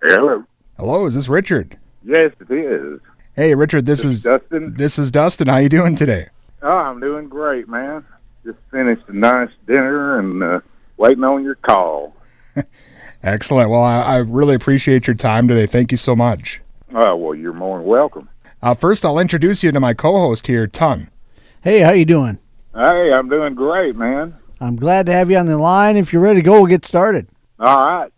Hello. Hello, is this Richard? Yes, it is. Hey, Richard, this is Dustin. This is Dustin. How you doing today? Oh, I'm doing great, man. Just finished a nice dinner and waiting on your call. Excellent. Well, I really appreciate your time today. Thank you so much. Oh, well, you're more than welcome. First, I'll introduce you to my co-host here, Ton. Hey, how you doing? Hey, I'm doing great, man. I'm glad to have you on the line. If you're ready to go, we'll get started. All right.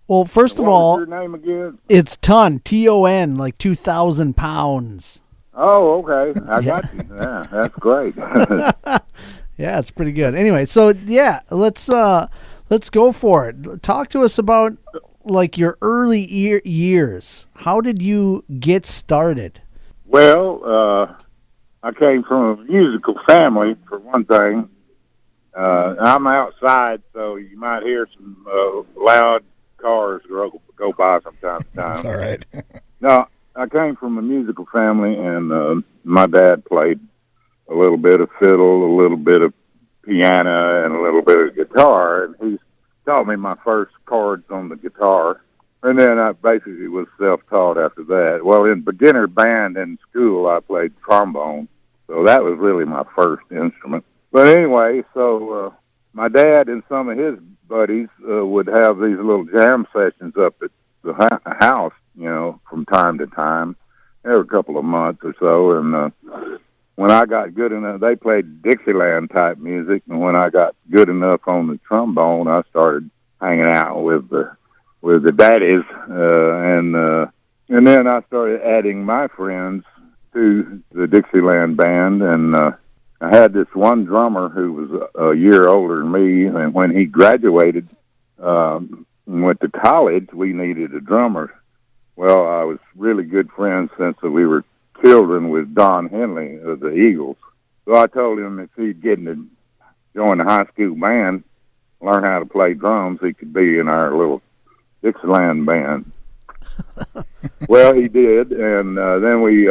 Well, first of what all, was your name again? it's Ton, Ton, like 2,000 pounds. Oh, okay. I got you. Yeah, that's great. Yeah, it's pretty good. Anyway, so yeah, let's go for it. Talk to us about like your early years. How did you get started? Well, I came from a musical family, for one thing. I'm outside, so you might hear some loud cars go by from time to time. That's all right. No, I came from a musical family, and my dad played a little bit of fiddle, a little bit of piano, and a little bit of guitar. And he taught me my first chords on the guitar. And then I basically was self-taught after that. Well, in beginner band in school, I played trombone. So that was really my first instrument. But anyway, so my dad and some of his buddies would have these little jam sessions up at the house, from time to time, every couple of months or so. And when I got good enough, they played Dixieland type music. And when I got good enough on the trombone, I started hanging out with the daddies, and then I started adding my friends to the Dixieland band, and I had this one drummer who was a year older than me, and when he graduated and went to college, we needed a drummer. Well, I was really good friends since we were children with Don Henley of the Eagles. So I told him if he'd get to join the high school band, learn how to play drums, he could be in our little Dixieland band. Well, he did, and then we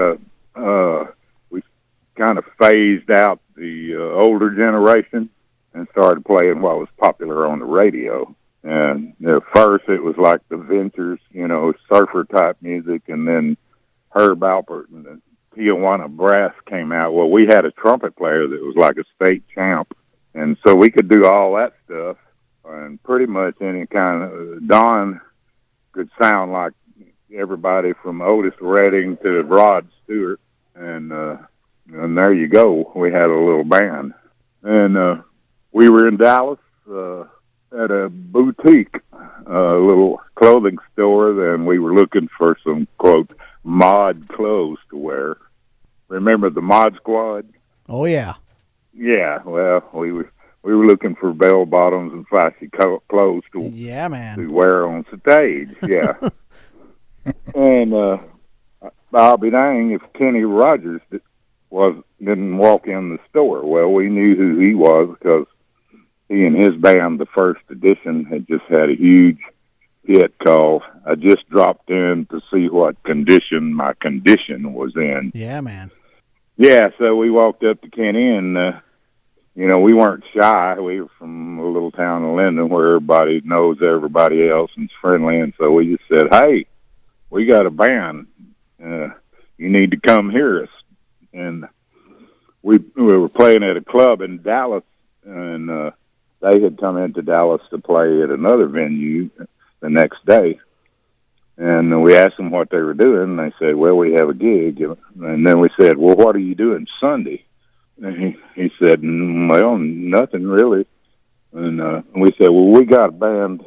kind of phased out the older generation and started playing what was popular on the radio. And at first it was like the Ventures, surfer type music, and then Herb Alpert and the Tijuana Brass came out. Well, we had a trumpet player that was like a state champ, and so we could do all that stuff, and pretty much any kind of Don could sound like everybody from Otis Redding to Rod Stewart, and there you go. We had a little band, and we were in Dallas at a boutique, a little clothing store, and we were looking for some, quote, mod clothes to wear. Remember the Mod Squad? Oh yeah. Yeah. Well, we were looking for bell bottoms and fancy clothes to wear on stage. Yeah. And I'll be dang if Kenny Rogers didn't walk in the store. Well, we knew who he was because he and his band, the First Edition, had just had a huge hit called "I Just Dropped In to See What Condition My Condition Was In." Yeah, man. Yeah, so we walked up to Kenny, and we weren't shy. We were from a little town of Linden where everybody knows everybody else and's friendly, and so we just said, "Hey, we got a band. You need to come hear us." And we were playing at a club in Dallas, and they had come into Dallas to play at another venue the next day. And we asked them what they were doing, and they said, "Well, we have a gig." And then we said, "Well, what are you doing Sunday?" And he said, "Well, nothing really." And we said, "Well, we got a band,"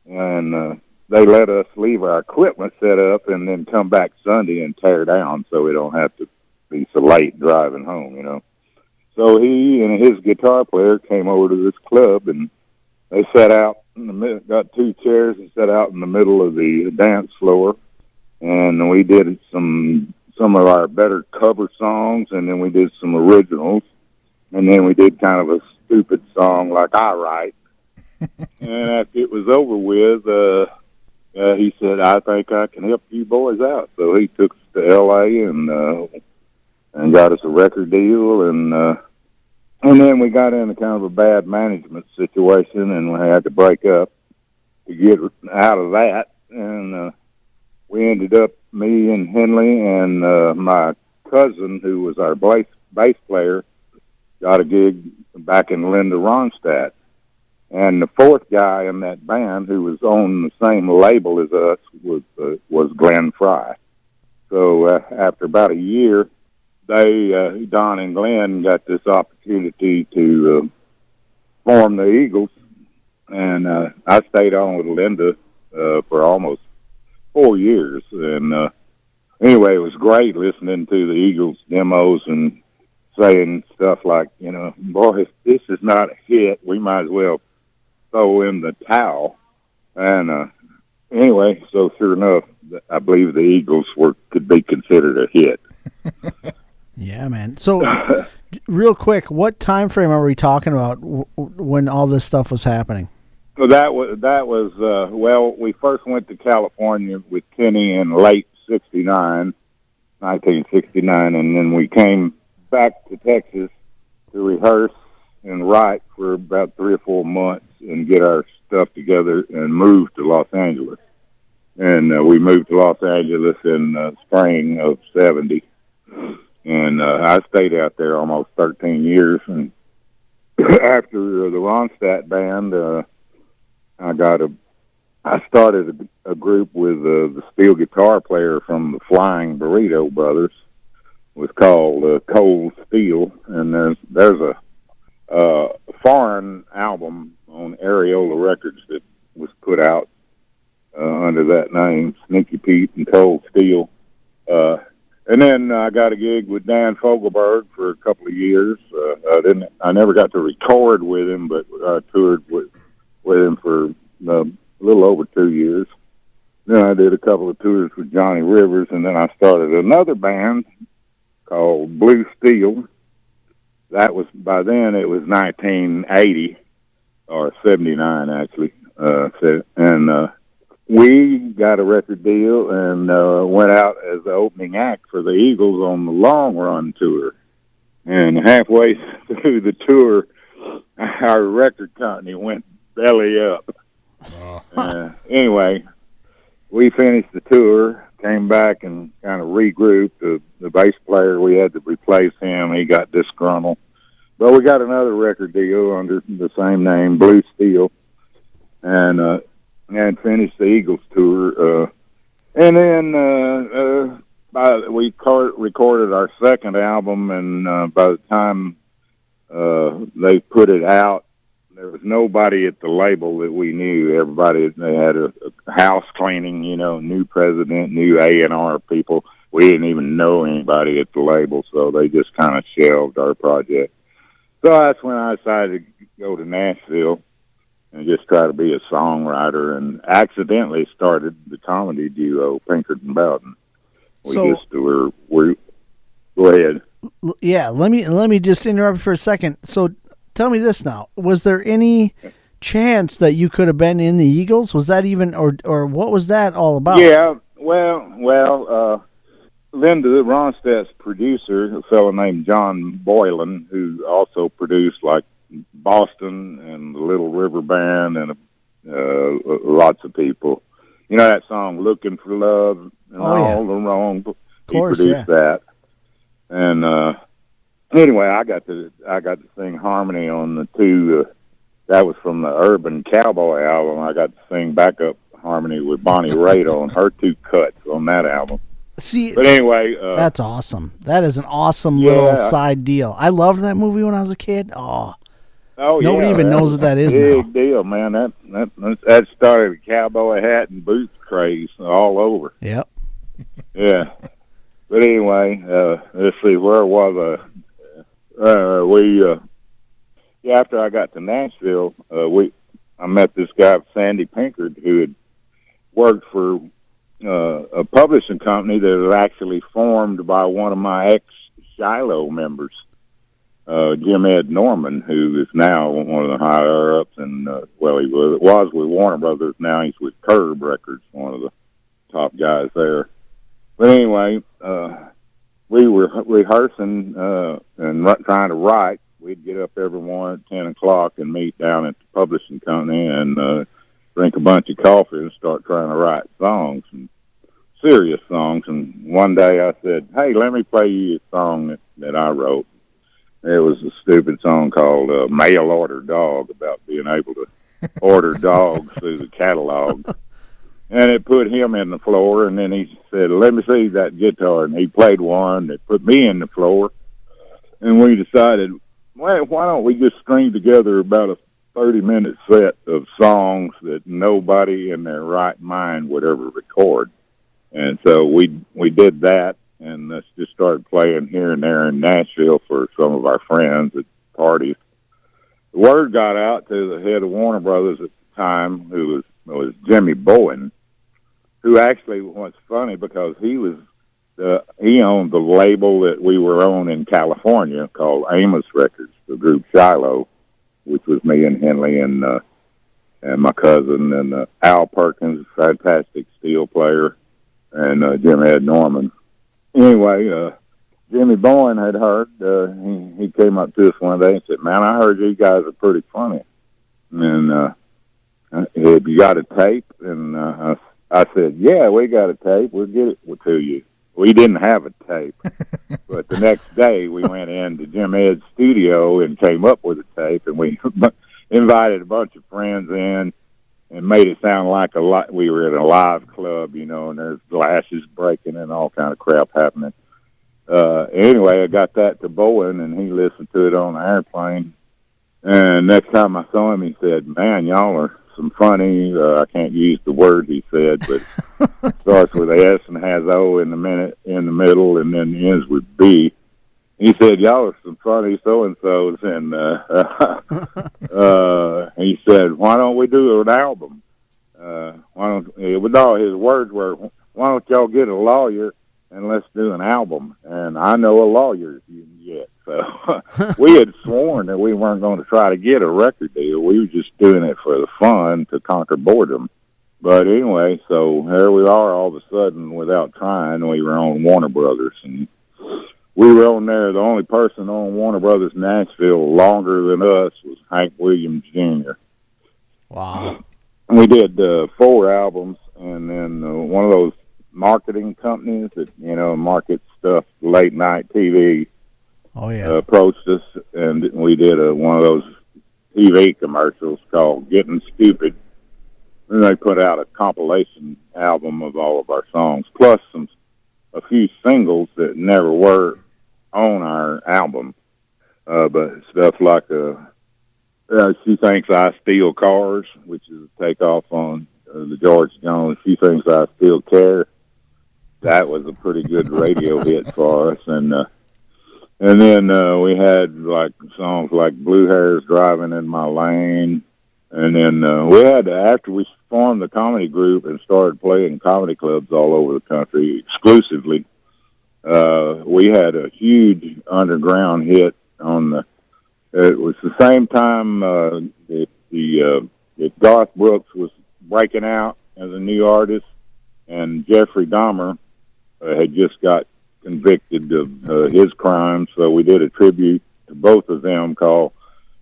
and they let us leave our equipment set up and then come back Sunday and tear down so we don't have to be so late driving home, So he and his guitar player came over to this club, and they sat out in the middle, got two chairs and sat out in the middle of the dance floor, and we did some of our better cover songs, and then we did some originals, and then we did kind of a stupid song like I Write. And after it was over with, he said, "I think I can help you boys out." So he took us to L.A. and got us a record deal, and then we got into kind of a bad management situation, and we had to break up. To get out of that, and we ended up, me and Henley and my cousin, who was our bass player, got a gig back in Linden, Ronstadt. And the fourth guy in that band, who was on the same label as us, was Glenn Fry. So after about a year, Don and Glenn got this opportunity to form the Eagles, and I stayed on with Linda for almost 4 years. And anyway, it was great listening to the Eagles demos and saying stuff like, boy, if this is not a hit, we might as well throw in the towel. And anyway, so sure enough, I believe the Eagles could be considered a hit. Yeah, man. So, real quick, what time frame are we talking about when all this stuff was happening? Well, that was well, we first went to California with Kenny in late 1969, and then we came back to Texas to rehearse and write for about 3 or 4 months and get our stuff together and move to Los Angeles. And we moved to Los Angeles in spring of 70. And I stayed out there almost 13 years. And after the Ronstadt band, I started a group with the steel guitar player from the Flying Burrito Brothers. It was called Cold Steel. And there's a foreign album on Areola Records that was put out under that name, Sneaky Pete and Cold Steel. And then I got a gig with Dan Fogelberg for a couple of years. I never got to record with him, but I toured with him for a little over 2 years. Then I did a couple of tours with Johnny Rivers, and then I started another band called Blue Steel. That was, by then it was 1980 or 79 actually. And we got a record deal and went out as the opening act for the Eagles on the Long Run tour. And halfway through the tour, our record company went belly up. Anyway, we finished the tour, came back and kind of regrouped. The bass player, we had to replace him. He got disgruntled. But we got another record deal under the same name, Blue Steel, and finished the Eagles tour. And then we recorded our second album, and by the time they put it out, there was nobody at the label that we knew. Everybody, they had a house cleaning, new president, new A&R people. We didn't even know anybody at the label, so they just kind of shelved our project. So that's when I decided to go to Nashville and just try to be a songwriter, and accidentally started the comedy duo, Pinkard and Bowden. Go ahead. Yeah, let me just interrupt for a second. So tell me this now. Was there any chance that you could have been in the Eagles? Was that even, or what was that all about? Yeah, well, Linda Ronstadt's producer, a fellow named John Boylan, who also produced like Boston and the Little River Band and lots of people. You know that song "Looking for Love" and all the wrong. He produced that, and anyway, I got to sing harmony on the two. That was from the Urban Cowboy album. I got to sing backup harmony with Bonnie Raitt on her 2 cuts on that album. See, but anyway, that's awesome. That is an awesome little side deal. I loved that movie when I was a kid. Nobody even knows what that is now. Big deal, man. That started a cowboy hat and boots craze all over. Yep. Yeah. But anyway, let's see, where was I? After I got to Nashville, I met this guy, Sandy Pinkard, who had worked for a publishing company that was actually formed by one of my ex-Shiloh members, Jim Ed Norman, who is now one of the higher ups, and he was with Warner Brothers. Now he's with Curb Records, one of the top guys there. But anyway, we were rehearsing and trying to write. We'd get up every morning at 10 o'clock and meet down at the publishing company, and Jim Ed Norman, who is now one of the higher ups, and drink a bunch of coffee and start trying to write songs, and serious songs. And one day I said, hey, let me play you a song that I wrote. It was a stupid song called Mail Order Dog, about being able to order dogs through the catalog. And it put him in the floor, and then he said, let me see that guitar. And he played one that put me in the floor. And we decided, well, why don't we just string together about a 30-minute set of songs that nobody in their right mind would ever record. And so we did that, and let's just started playing here and there in Nashville for some of our friends at parties. The word got out to the head of Warner Brothers at the time, who was Jimmy Bowden, who actually was funny because he owned the label that we were on in California called Amos Records, the group Shiloh, which was me and Henley and my cousin, and Al Perkins, fantastic steel player, and Jim Ed Norman. Anyway, Jimmy Bowen had heard, he came up to us one day and said, man, I heard you guys are pretty funny. And have you got a tape? And I said, yeah, we got a tape. We'll get it to you. We didn't have a tape. But the next day we went into Jim Ed's studio and came up with a tape, and we invited a bunch of friends in and made it sound like we were at a live club, and there's glasses breaking and all kind of crap happening. Anyway, I got that to Bowen, and he listened to it on the airplane. And next time I saw him, he said, man, y'all are some funny, I can't use the word he said, but it starts with a S and has O in the middle, and then ends with B. He said, y'all are some funny so-and-sos, and he said, why don't we do an album? His words were, why don't y'all get a lawyer and let's do an album? And I know a lawyer you can get. So we had sworn that we weren't going to try to get a record deal. We were just doing it for the fun to conquer boredom. But anyway, so here we are all of a sudden without trying. We were on Warner Brothers, and we were on there. The only person on Warner Brothers Nashville longer than us was Hank Williams Jr. Wow. We did 4 albums, and then one of those marketing companies that, market stuff, late night TV, approached us, and we did one of those TV commercials called Getting Stupid. And they put out a compilation album of all of our songs, plus a few singles that never were on our album. But stuff like She Thinks I Steal Cars, which is a takeoff on the George Jones She Thinks I Still Care. That was a pretty good radio hit for us. And then we had like songs like Blue Hair's Driving in My Lane. And then we had, after we formed the comedy group and started playing comedy clubs all over the country exclusively, we had a huge underground hit it was the same time that Garth Brooks was breaking out as a new artist, and Jeffrey Dahmer had just got convicted of his crimes, so we did a tribute to both of them called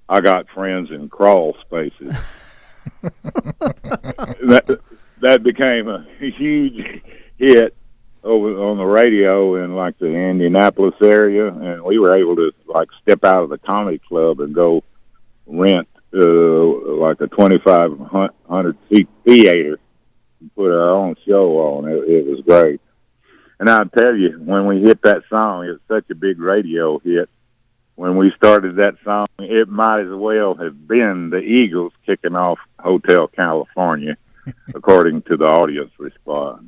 I Got Friends in Crawl Spaces. that became a huge hit over on the radio in like the Indianapolis area, and we were able to like step out of the comedy club and go rent like a 2,500 seat theater and put our own show on. It was great. And I'll tell you, when we hit that song, it's such a big radio hit. When we started that song, it might as well have been the Eagles kicking off Hotel California, according to the audience response.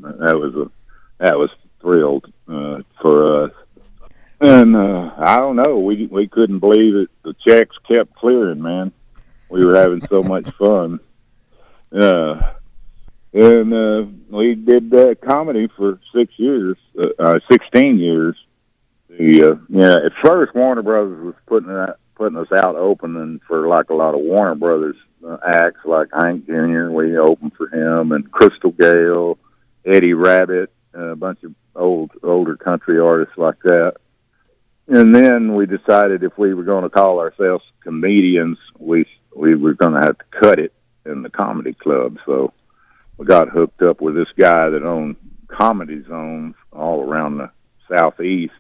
That was thrilled for us. And I don't know, we couldn't believe it. The checks kept clearing, man. We were having so much fun. And we did comedy for 16 years. At first Warner Brothers was putting us out opening for like a lot of Warner Brothers acts, like Hank Jr. We opened for him, and Crystal Gale, Eddie Rabbit, a bunch of older country artists like that. And then we decided if we were going to call ourselves comedians, we were going to have to cut it. in the comedy club. So we got hooked up with this guy that owned comedy zones all around the southeast,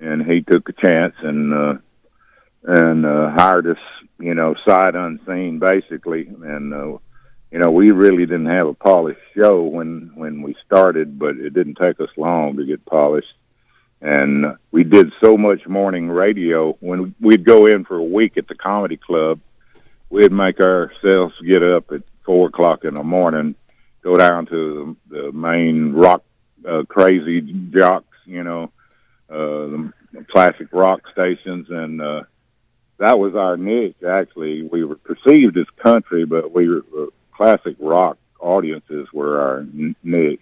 and he took a chance and hired us, sight unseen, basically. And we really didn't have a polished show when we started, but it didn't take us long to get polished. And we did so much morning radio. When we'd go in for a week at the comedy club, we'd make ourselves get up at 4:00 in the morning, go down to the main rock crazy jocks, the classic rock stations, and that was our niche. Actually, we were perceived as country, but we were classic rock audiences were our niche.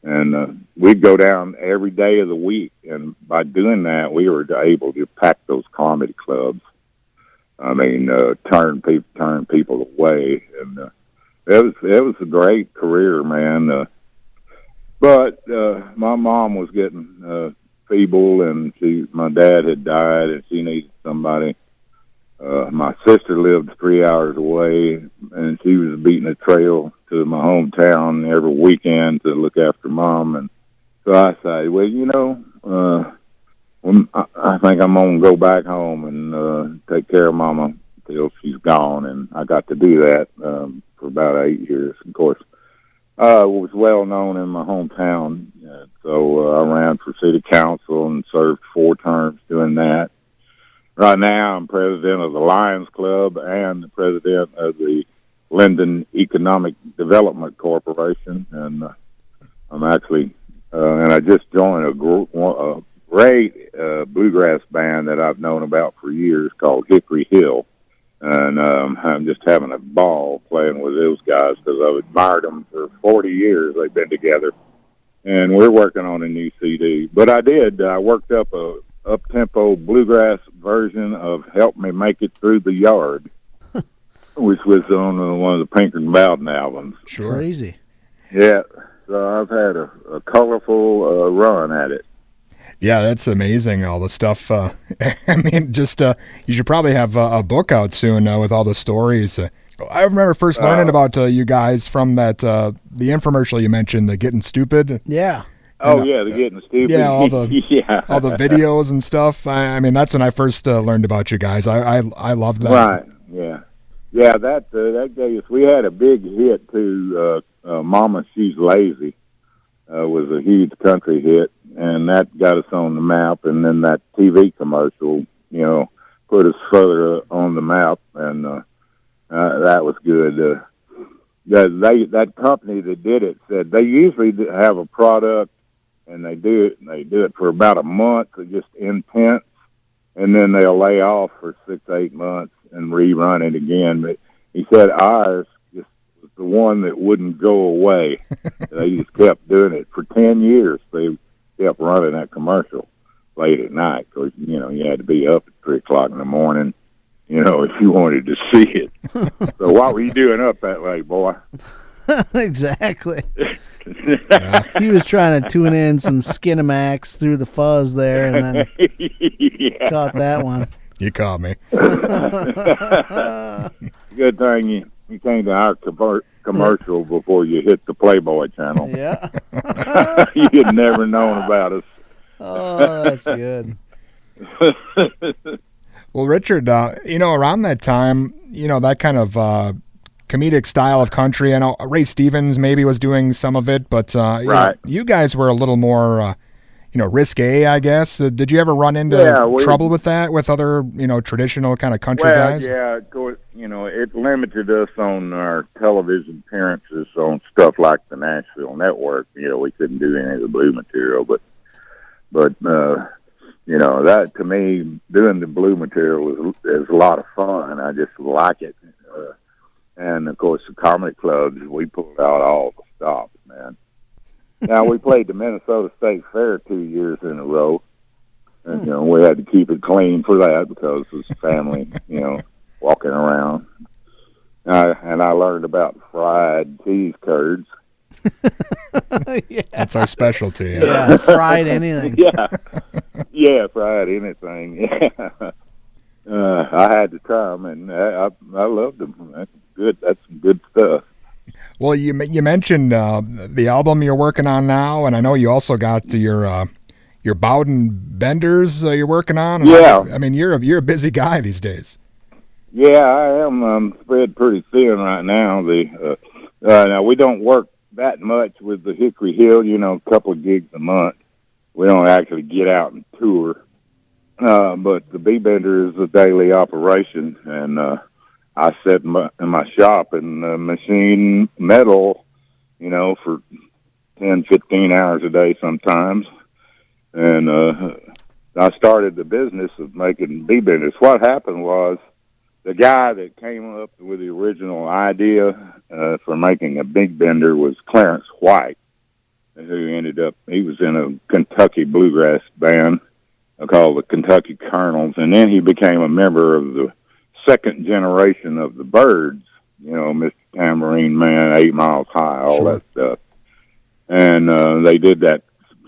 And we'd go down every day of the week, and by doing that, we were able to pack those comedy clubs. I mean, turn people away, and it was a great career, man. But my mom was getting feeble, and my dad had died, and she needed somebody. My sister lived 3 hours away, and she was beating a trail to my hometown every weekend to look after Mom. And so I say, well, I think I'm going to go back home and take care of Mama until she's gone. And I got to do that for about 8 years. Of course, I was well known in my hometown, so I ran for city council and served 4 terms doing that. Right now, I'm president of the Lions Club and the president of the Linden Economic Development Corporation, and I'm actually, and I just joined a great bluegrass band that I've known about for years called Hickory Hill, and I'm just having a ball playing with those guys because I've admired them for 40 years. They've been together, and we're working on a new CD. But I worked up a up-tempo bluegrass version of Help Me Make It Through the Yard, which was on one of the Pinkard and Bowden albums. Sure. Crazy. Yeah, so I've had a colorful run at it. Yeah, that's amazing, all the stuff. I mean, just you should probably have a book out soon with all the stories. I remember first learning about you guys from that the infomercial you mentioned, the Getting Stupid. Yeah. Oh, yeah, the Getting Stupid. Yeah, all the videos and stuff. I mean, that's when I first learned about you guys. I loved that. Right, yeah. Yeah, that gave us, we had a big hit, too. Mama, She's Lazy was a huge country hit, and that got us on the map. And then that TV commercial, put us further on the map, and that was good. That company that did it said they usually have a product, and they do it for about a month, just intense, and then they'll lay off for 6 to 8 months and rerun it again. But he said ours just was the one that wouldn't go away. They just kept doing it for 10 years. They kept running that commercial late at night because you had to be up at 3:00 in the morning, if you wanted to see it. So what were you doing up that late, boy? Exactly. Yeah. He was trying to tune in some Skinamax through the fuzz there, and then caught that one. You caught me. Good thing you came to our commercial before you hit the Playboy channel. Yeah. You'd never known about us. Oh, that's good. Well, Richard, around that time, that kind of comedic style of country. I know Ray Stevens maybe was doing some of it, but right. You guys were a little more, risque, I guess. Did you ever run into trouble with that with other, traditional kind of country guys? Yeah, of course. It limited us on our television appearances on stuff like the Nashville Network. We couldn't do any of the blue material, but that to me, doing the blue material is a lot of fun. I just like it. And, of course, the comedy clubs, we pulled out all the stops, man. Now, we played the Minnesota State Fair 2 years in a row. And, we had to keep it clean for that because it was family, walking around. And I learned about fried cheese curds. Yeah. That's our specialty. Yeah, fried anything. Yeah, fried anything. Yeah. I had to try them, and I loved them. That's some good stuff. Well, you mentioned the album you're working on now, and I know you also got your Bowden benders you're working on. And Yeah. I mean, you're a busy guy these days. Yeah, I am. I'm spread pretty thin right now. Now we don't work that much with the Hickory Hill. A couple of gigs a month. We don't actually get out and tour. But the B-bender is a daily operation, and I sit in my shop and machine metal, for 10, 15 hours a day sometimes. And I started the business of making B-benders. What happened was the guy that came up with the original idea for making a big bender was Clarence White, who he was in a Kentucky bluegrass band called the Kentucky Colonels, and then he became a member of the second generation of the Birds, Mr. Tambourine Man, 8 Miles High, all that stuff. And they did that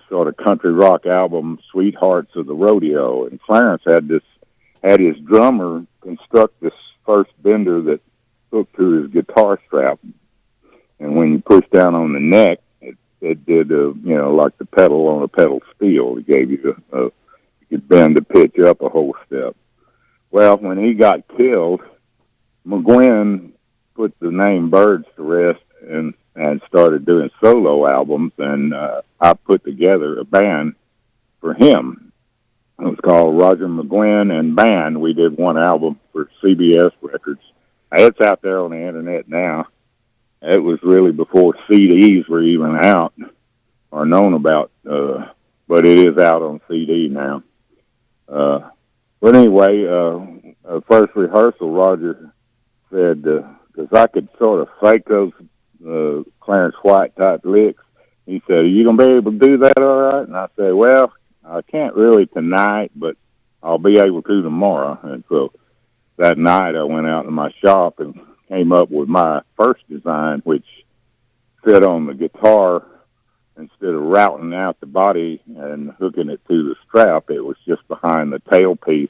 sort of country rock album, Sweethearts of the Rodeo, and Clarence had his drummer construct this first bender that hooked to his guitar strap, and when you push down on the neck, it did, like the pedal on a pedal steel. It gave you you could bend the pitch up a whole step. Well, when he got killed, McGuinn put the name Birds to rest and started doing solo albums, and I put together a band for him. It was called Roger McGuinn and Band. We did one album for CBS Records. It's out there on the internet now. It was really before CDs were even out or known about, but it is out on CD now. But anyway, first rehearsal, Roger said, because I could sort of fake those Clarence White type licks, he said, "Are you going to be able to do that all right?" And I said, "Well, I can't really tonight, but I'll be able to tomorrow." And so that night I went out in my shop and came up with my first design, which fit on the guitar. Instead of routing out the body and hooking it to the strap, it was just behind the tailpiece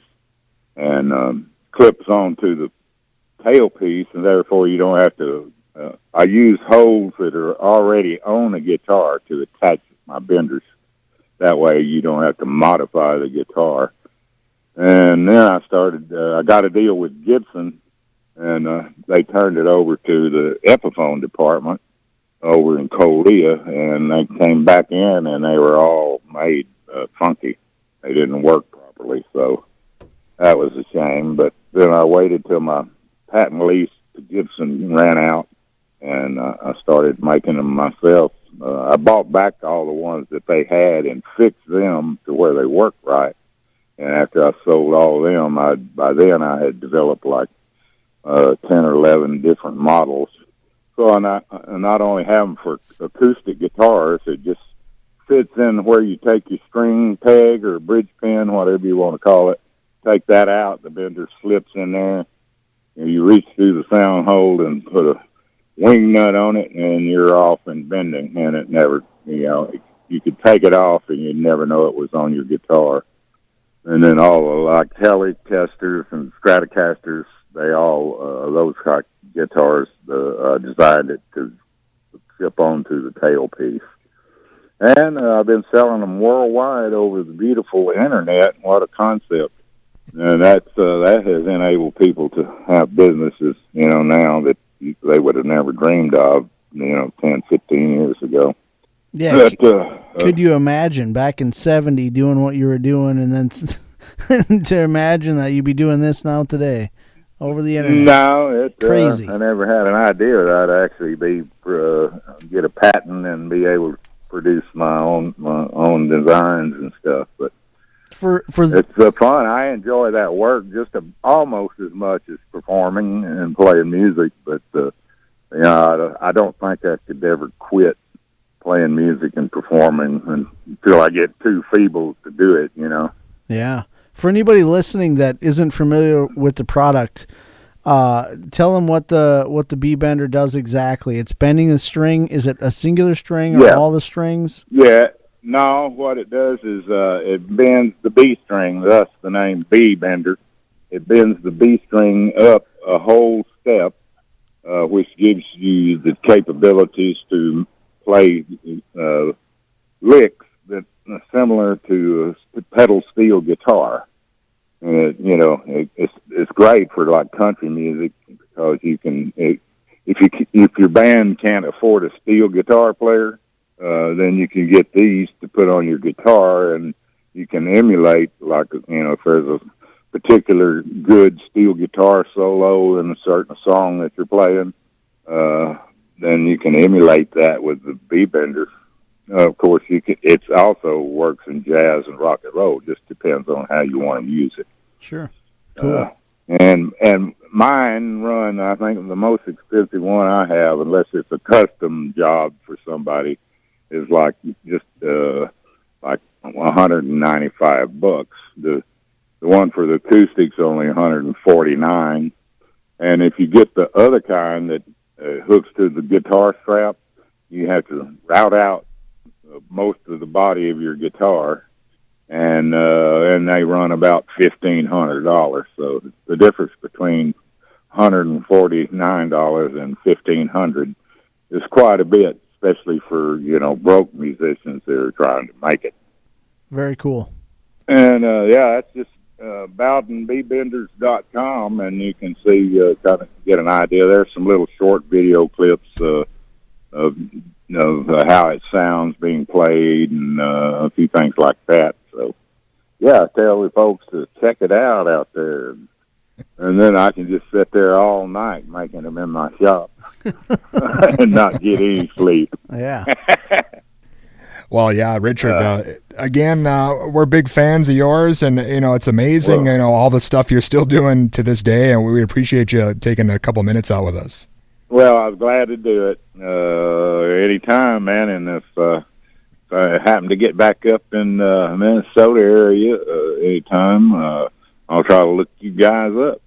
and clips onto the tailpiece, and therefore you don't have to. I use holes that are already on the guitar to attach my benders. That way you don't have to modify the guitar. And then I got a deal with Gibson, and they turned it over to the Epiphone department over in Colea, and they came back in, and they were all made funky. They didn't work properly, so that was a shame. But then I waited till my patent lease to Gibson ran out, and I started making them myself. I bought back all the ones that they had and fixed them to where they worked right. And after I sold all of them, by then I had developed like 10 or 11 different models. So I not only have them for acoustic guitars, it just fits in where you take your string peg or bridge pin, whatever you want to call it. Take that out, the bender slips in there, and you reach through the sound hole and put a wing nut on it, and you're off and bending. And it never, you could take it off and you'd never know it was on your guitar. And then all the like Teletesters and Stratocasters, they all those guitars designed it to clip onto the tailpiece. And I've been selling them worldwide over the beautiful internet. What a concept! And that has enabled people to have businesses, now that they would have never dreamed of, 10, 15 years ago. Yeah. Could you imagine back in 70 doing what you were doing, and then to imagine that you'd be doing this now today over the internet? No, it's crazy. I never had an idea that I'd actually get a patent and be able to produce my own designs and stuff. But it's fun. I enjoy that work just almost as much as performing and playing music. But I don't think I could ever quit playing music and performing until I get too feeble to do it. Yeah. For anybody listening that isn't familiar with the product, tell them what the B-bender does exactly. It's bending the string. Is it a singular string or all the strings? Yeah. No, what it does is it bends the B string, thus the name B-bender. It bends the B string up a whole step which gives you the capabilities to play licks that are similar to a pedal steel guitar. And it's great for like country music because you can if your band can't afford a steel guitar player, then you can get these to put on your guitar, and you can emulate like if there's a particular good steel guitar solo in a certain song that you're playing, then you can emulate that with the B-bender. Of course, it also works in jazz and rock and roll. Just depends on how you want to use it. Sure. Cool. And mine run, I think the most expensive one I have, unless it's a custom job for somebody, is like just like $195. The one for the acoustic's only $149. And if you get the other kind that hooks to the guitar strap, you have to route out most of the body of your guitar, and they run about $1,500. So the difference between $149 and $1,500 is quite a bit, especially for broke musicians that are trying to make it. Very cool. And that's just BowdenBbenders.com, and you can see kind of get an idea. There's some little short video clips of how it sounds being played, and a few things like that. So, tell the folks to check it out there, and then I can just sit there all night making them in my shop and not get any sleep. Yeah. Well, yeah, Richard, again, we're big fans of yours, and, it's amazing, all the stuff you're still doing to this day, and we appreciate you taking a couple minutes out with us. Well, I was glad to do it anytime, man, and if I happen to get back up in Minnesota area anytime, I'll try to look you guys up.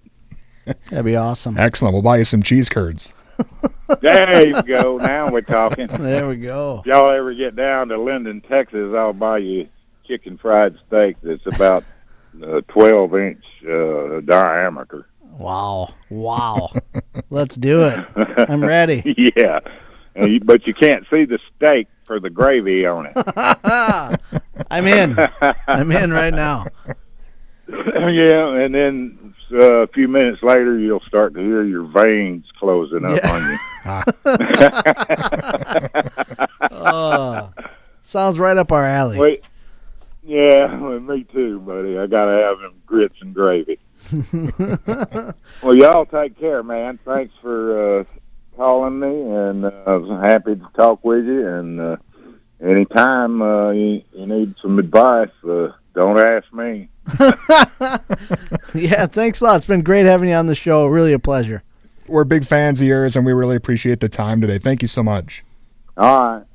That'd be awesome. Excellent. We'll buy you some cheese curds. There you go. Now we're talking. There we go. If y'all ever get down to Linden, Texas, I'll buy you chicken fried steak that's about 12-inch diameter. Wow. Let's do it. I'm ready. Yeah. But you can't see the steak for the gravy on it. I'm in right now. Yeah, and then a few minutes later, you'll start to hear your veins closing up on you. Sounds right up our alley. Wait, yeah, well, me too, buddy. I got to have them grits and gravy. Well, y'all take care, man. Thanks for calling me, and I was happy to talk with you. And anytime you need some advice, don't ask me. Yeah, thanks a lot. It's been great having you on the show. Really a pleasure. We're big fans of yours, and we really appreciate the time today. Thank you so much. All right.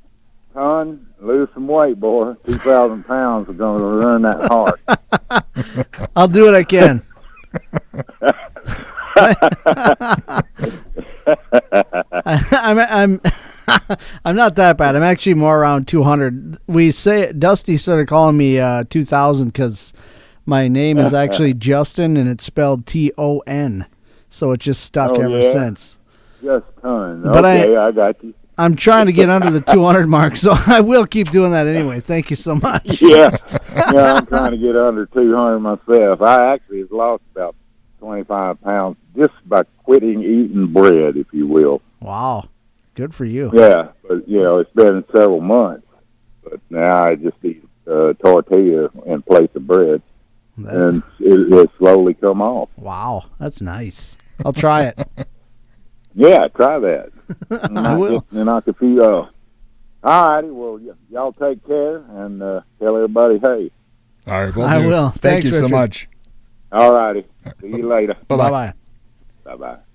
Son, lose some weight, boy. 2,000 pounds are going to run that hard. I'll do what I can. I'm not that bad. I'm actually more around 200. Dusty started calling me 2,000 because my name is actually Justin, and it's spelled Ton. So it just stuck ever since. Just ton. But okay, I got you. I'm trying to get under the 200 mark, so I will keep doing that anyway. Thank you so much. Yeah, I'm trying to get under 200 myself. I actually have lost about 25 pounds just by quitting eating bread, if you will. Wow. Good for you. Yeah, but, it's been several months. But now I just eat tortilla in place of bread, and it slowly come off. Wow, that's nice. I'll try it. Yeah, try that. I will. And I could feel. All righty, well, y'all take care, and tell everybody, hey. All right, I will. Thank you Richard. so much. All righty. See you later. Bye-bye. Bye-bye.